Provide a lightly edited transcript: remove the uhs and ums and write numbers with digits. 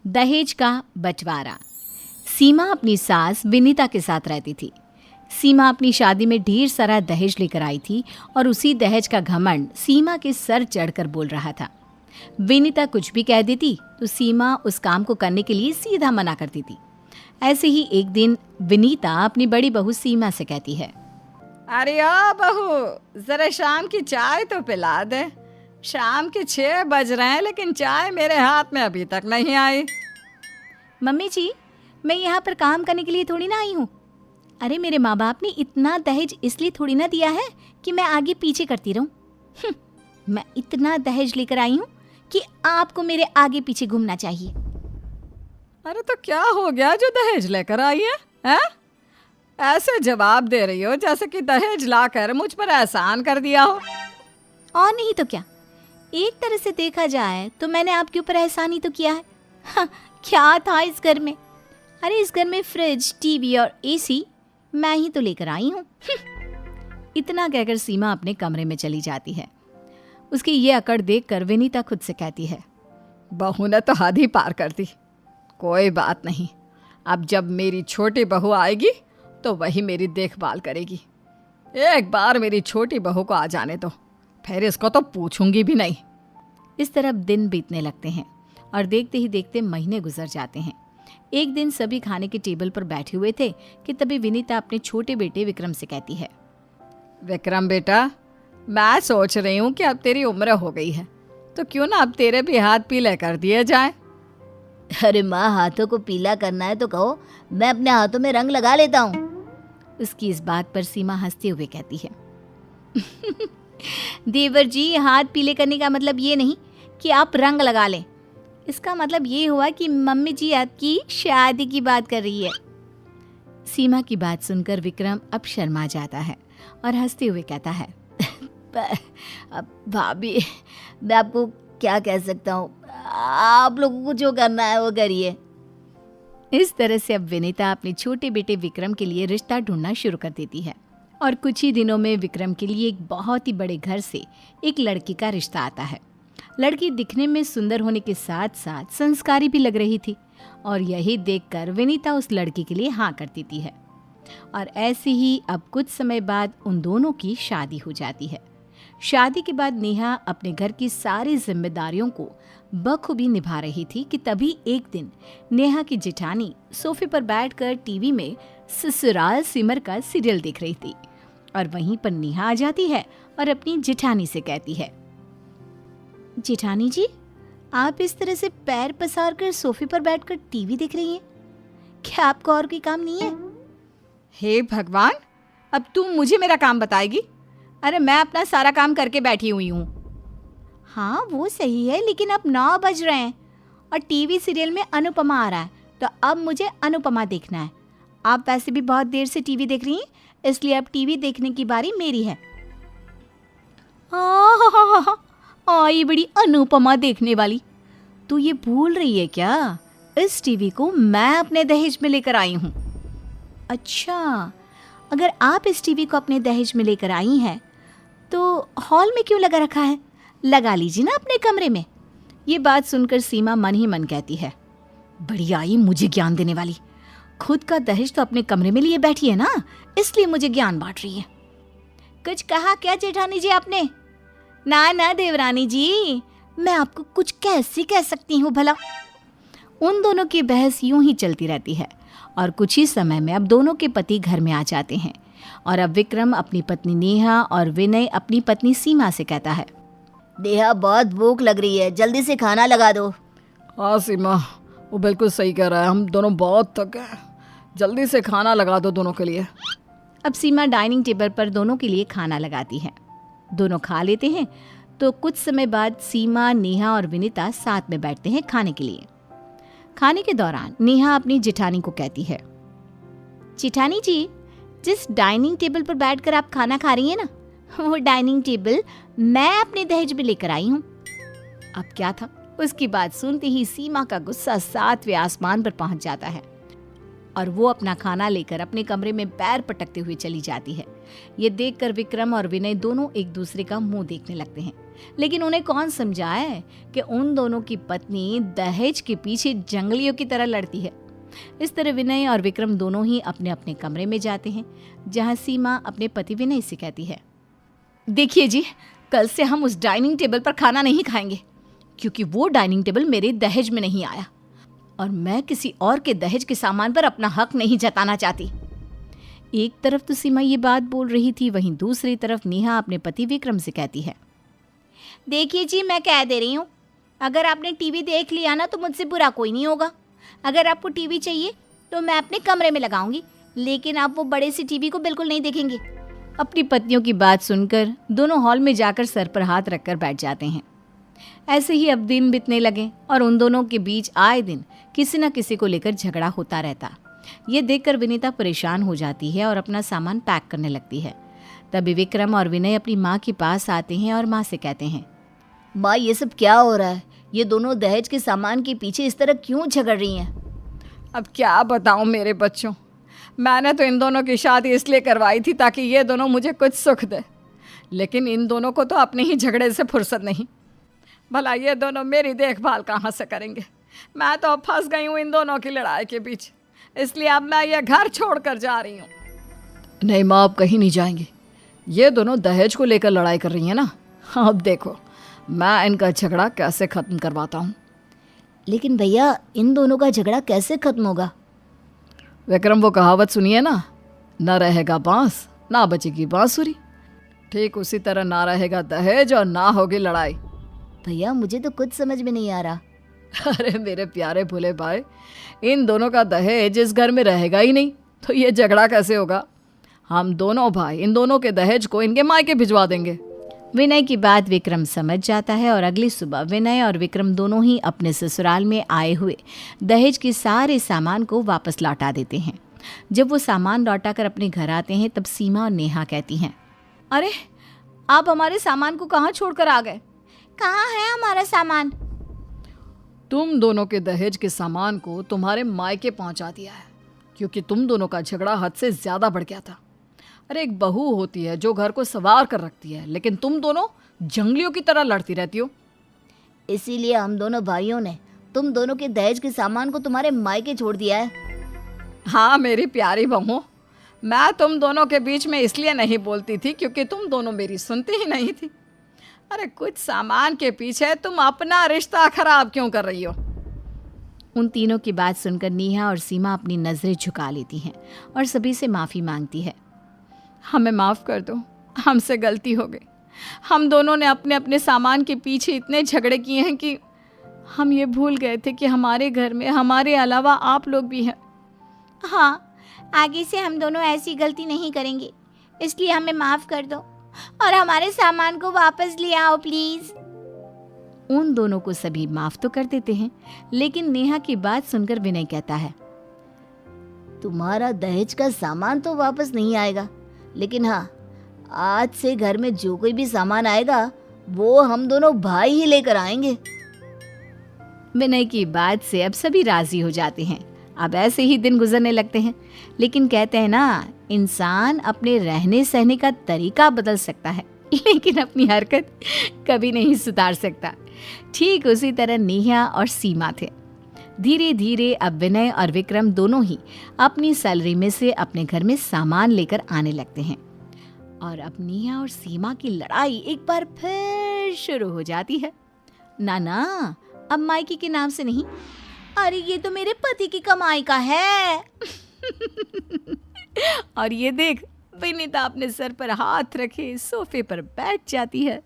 दहेज का बंटवारा। सीमा अपनी सास विनीता के साथ रहती थी। सीमा अपनी शादी में ढेर सारा दहेज लेकर आई थी और उसी दहेज का घमंड सीमा के सर चढ़कर बोल रहा था। विनीता कुछ भी कह देती तो सीमा उस काम को करने के लिए सीधा मना करती थी। ऐसे ही एक दिन विनीता अपनी बड़ी बहू सीमा से कहती है, अरे ओ बहू, जरा शाम की चाय तो पिला दे। शाम के 6 बज रहे हैं लेकिन चाय मेरे हाथ में अभी तक नहीं आई। मम्मी जी, मैं यहाँ पर काम करने के लिए थोड़ी ना आई हूँ। अरे मेरे माँ बाप ने इतना दहेज इसलिए थोड़ी ना दिया है कि मैं आगे पीछे करती रहूँ। मैं इतना दहेज लेकर आई हूँ कि आपको मेरे आगे पीछे घूमना चाहिए। अरे तो क्या हो गया जो दहेज लेकर आई है, हैं? ऐसे जवाब दे रही हो जैसे कि दहेज लाकर मुझ पर एहसान कर दिया हो। और नहीं तो क्या, एक तरह से देखा जाए तो मैंने आपके ऊपर एहसान ही तो किया है। हाँ, क्या था इस घर में? अरे इस घर में फ्रिज, टीवी और एसी मैं ही तो लेकर आई हूँ। इतना कहकर सीमा अपने कमरे में चली जाती है। उसकी ये अकड़ देखकर विनीता खुद से कहती है, बहू ने तो हद ही पार कर दी। कोई बात नहीं, अब जब मेरी छोटी बहू आएगी तो वही मेरी देखभाल करेगी। एक बार मेरी छोटी बहू को आ जाने दो, फिर इसको तो पूछूंगी भी नहीं। इस तरफ दिन बीतने लगते हैं और देखते ही देखते महीने गुजर जाते हैं। एक दिन सभी खाने के टेबल पर बैठे हुए थे कि तभी विनीता अपने छोटे बेटे विक्रम से कहती है, विक्रम बेटा, मैं सोच रही हूँ कि अब तेरी उम्र हो गई है तो क्यों ना अब तेरे भी हाथ पीले कर दिए जाए। अरे माँ, हाथों को पीला करना है तो कहो, मैं अपने हाथों में रंग लगा लेता हूँ। उसकी इस बात पर सीमा हंसते हुए कहती है, देवर जी, हाथ पीले करने का मतलब ये नहीं कि आप रंग लगा लें। इसका मतलब ये हुआ कि मम्मी जी आपकी शादी की बात कर रही है। सीमा की बात सुनकर विक्रम अब शर्मा जाता है और हंसते हुए कहता है, भाभी, मैं आपको क्या कह सकता हूँ, आप लोगों को जो करना है वो करिए। इस तरह से अब विनीता अपने छोटे बेटे विक्रम के लिए रिश्ता ढूंढना शुरू कर देती है और कुछ ही दिनों में विक्रम के लिए एक बहुत ही बड़े घर से एक लड़की का रिश्ता आता है। लड़की दिखने में सुंदर होने के साथ साथ संस्कारी भी लग रही थी और यही देखकर विनीता उस लड़की के लिए हाँ कर देती है। और ऐसे ही अब कुछ समय बाद उन दोनों की शादी हो जाती है। शादी के बाद नेहा अपने घर की सारी जिम्मेदारियों को बखूबी निभा रही थी कि तभी एक दिन नेहा की जेठानी सोफे पर बैठकर टीवी में ससुराल सिमर का सीरियल देख रही थी और वहीं पर नेहा आ जाती है और अपनी जेठानी से कहती है, जेठानी जी, आप इस तरह से पैर पसार कर सोफे पर बैठकर टीवी देख रही हैं, क्या आपको और कोई काम नहीं है? हे भगवान, अब तुम मुझे मेरा काम बताएगी? अरे मैं अपना सारा काम करके बैठी हुई हूँ। हाँ वो सही है, लेकिन अब 9 बज रहे हैं और टीवी सीरियल में अनुपमा आ रहा है, तो अब मुझे अनुपमा देखना है। आप वैसे भी बहुत देर से टीवी देख रही हैं, इसलिए अब टीवी देखने की बारी मेरी है। ये बड़ी अनुपमा देखने वाली। तू ये भूल रही है क्या, इस टीवी को मैं अपने दहेज में लेकर आई हूँ। अच्छा, अगर आप इस टीवी को अपने दहेज में लेकर आई हैं तो हॉल में क्यों लगा रखा है? लगा लीजिए ना अपने कमरे में। ये बात सुनकर सीमा मन ही मन कहती है, बड़ी आई मुझे ज्ञान देने वाली। खुद का दहेज तो अपने कमरे में लिए बैठी है ना, इसलिए मुझे ज्ञान बांट रही है। कुछ कहा क्या जेठानी जी आपने? ना ना देवरानी जी, मैं आपको कुछ कैसे कह सकती हूँ भला। उन दोनों की बहस यूं ही चलती रहती है और कुछ ही समय में अब दोनों के पति घर में आ जाते हैं और अब विक्रम अपनी पत्नी नेहा और विनय अपनी पत्नी सीमा से कहता है, नेहा, बहुत भूख लग रही है, जल्दी से खाना लगा दो। हाँ सीमा, वो बिल्कुल सही कह रहा है, हम दोनों बहुत थके हैं, जल्दी से खाना लगा दो दोनों के लिए। अब सीमा डाइनिंग टेबल पर दोनों के लिए खाना लगाती है। दोनों खा लेते हैं तो कुछ समय बाद सीमा, नेहा और विनीता साथ में बैठते हैं खाने के लिए। खाने के दौरान नेहा अपनी जेठानी को कहती है, जेठानी जी, जिस डाइनिंग टेबल पर बैठकर आप खाना खा रही हैं ना, वो डाइनिंग टेबल मैं अपने दहेज में लेकर आई हूँ। अब क्या था, उसकी बात सुनते ही सीमा का गुस्सा 7वें आसमान पर पहुंच जाता है और वो अपना खाना लेकर अपने कमरे में पैर पटकते हुए चली जाती है। ये देखकर विक्रम और विनय दोनों एक दूसरे का मुंह देखने लगते हैं। लेकिन उन्हें कौन समझाए कि उन दोनों की पत्नी दहेज के पीछे जंगलियों की तरह लड़ती है। इस तरह विनय और विक्रम दोनों ही अपने अपने कमरे में जाते हैं, जहां सीमा अपने पति विनय से कहती है, देखिए जी, कल से हम उस डाइनिंग टेबल पर खाना नहीं खाएंगे, क्योंकि वो डाइनिंग टेबल मेरे दहेज में नहीं आया और मैं किसी और के दहेज के सामान पर अपना हक नहीं जताना चाहती। एक तरफ तो सीमा ये बात बोल रही थी, वहीं दूसरी तरफ नेहा अपने पति विक्रम से कहती है, देखिए जी, मैं कह दे रही हूँ, अगर आपने टीवी देख लिया ना तो मुझसे बुरा कोई नहीं होगा। अगर आपको टीवी चाहिए तो मैं अपने कमरे में लगाऊंगी, लेकिन आप वो बड़े सी टीवी को बिल्कुल नहीं देखेंगे। अपनी पत्नियों की बात सुनकर दोनों हॉल में जाकर सर पर हाथ रखकर बैठ जाते हैं। ऐसे ही अब दिन बीतने लगे और उन दोनों के बीच आए दिन किसी न किसी को लेकर झगड़ा होता रहता। ये देखकर विनीता परेशान हो जाती है और अपना सामान पैक करने लगती है। तभी विक्रम और विनय अपनी माँ के पास आते हैं और माँ से कहते हैं, माँ, ये सब क्या हो रहा है? ये दोनों दहेज के सामान के पीछे इस तरह क्यों झगड़ रही हैं? अब क्या बताऊं मेरे बच्चों, मैंने तो इन दोनों की शादी इसलिए करवाई थी ताकि ये दोनों मुझे कुछ सुख दे, लेकिन इन दोनों को तो अपने ही झगड़े से फुर्सत नहीं। भला ये दोनों मेरी देखभाल कहाँ से करेंगे? मैं तो अब फंस गई हूँ इन दोनों की लड़ाई के बीच, इसलिए अब मैं ये घर छोड़कर जा रही हूँ। नहीं माँ, आप कहीं नहीं जाएंगे। ये दोनों दहेज को लेकर लड़ाई कर रही हैं ना, अब देखो मैं इनका झगड़ा कैसे ख़त्म करवाता हूँ। लेकिन भैया, इन दोनों का झगड़ा कैसे खत्म होगा? विक्रम, वो कहावत सुनिए ना, न रहेगा बांस ना बचेगी बांसुरी। ठीक उसी तरह ना रहेगा दहेज और ना होगी लड़ाई। भैया, मुझे तो कुछ समझ में नहीं आ रहा। अरे मेरे प्यारे भोले भाई, इन दोनों का दहेज इस घर में रहेगा ही नहीं तो ये झगड़ा कैसे होगा? हम दोनों भाई इन दोनों के दहेज को इनके मायके भिजवा देंगे। विनय की बात विक्रम समझ जाता है और अगली सुबह विनय और विक्रम दोनों ही अपने ससुराल में आए हुए दहेज के सारे सामान को वापस लौटा देते हैं। जब वो सामान लौटाकर अपने घर आते हैं तब सीमा और नेहा कहती हैं, अरे आप हमारे सामान को कहाँ छोड़कर आ गए? कहाँ है हमारा सामान? तुम दोनों के दहेज के सामान को तुम्हारे मायके पहुंचा दिया है, क्योंकि तुम दोनों का झगड़ा हद से ज्यादा बढ़ गया था। अरे एक बहू होती है जो घर को संवार कर रखती है, लेकिन तुम दोनों जंगलियों की तरह लड़ती रहती हो। इसीलिए हम दोनों भाइयों ने तुम दोनों के दहेज के सामान को तुम्हारे मायके छोड़ दिया है। हाँ मेरी प्यारी बहू, मैं तुम दोनों के बीच में इसलिए नहीं बोलती थी क्योंकि तुम दोनों मेरी सुनती ही नहीं थी। अरे कुछ सामान के पीछे तुम अपना रिश्ता खराब क्यों कर रही हो? उन तीनों की बात सुनकर नेहा और सीमा अपनी नजरें झुका लेती हैं और सभी से माफ़ी मांगती है। हमें माफ़ कर दो, हमसे गलती हो गई। हम दोनों ने अपने अपने सामान के पीछे इतने झगड़े किए हैं कि हम ये भूल गए थे कि हमारे घर में हमारे अलावा आप लोग भी हैं। हाँ, आगे से हम दोनों ऐसी गलती नहीं करेंगे, इसलिए हमें माफ़ कर दो और हमारे सामान को वापस ले आओ प्लीज़। उन दोनों को सभी माफ़ तो कर देते हैं, लेकिन नेहा की बात सुनकर विनय कहता है, तुम्हारा दहेज का सामान तो वापस नहीं आएगा, लेकिन हाँ, आज से घर में जो कोई भी सामान आएगा वो हम दोनों भाई ही लेकर आएंगे। विनय की बात से अब सभी राजी हो जाते हैं। अब ऐसे ही दिन गुजरने लगते हैं, लेकिन कहते हैं ना, इंसान अपने रहने सहने का तरीका बदल सकता है, लेकिन अपनी हरकत कभी नहीं सुधार सकता। ठीक उसी तरह नेहा और सीमा थे। धीरे धीरे अब विनय और विक्रम दोनों ही अपनी सैलरी में से अपने घर में सामान लेकर आने लगते हैं और अब नेहा और सीमा की लड़ाई एक बार फिर शुरू हो जाती है। ना, अब मायके के नाम से नहीं, अरे ये तो मेरे पति की कमाई का है। और ये देख, विनीता अपने सर पर हाथ रखे सोफे पर बैठ जाती है।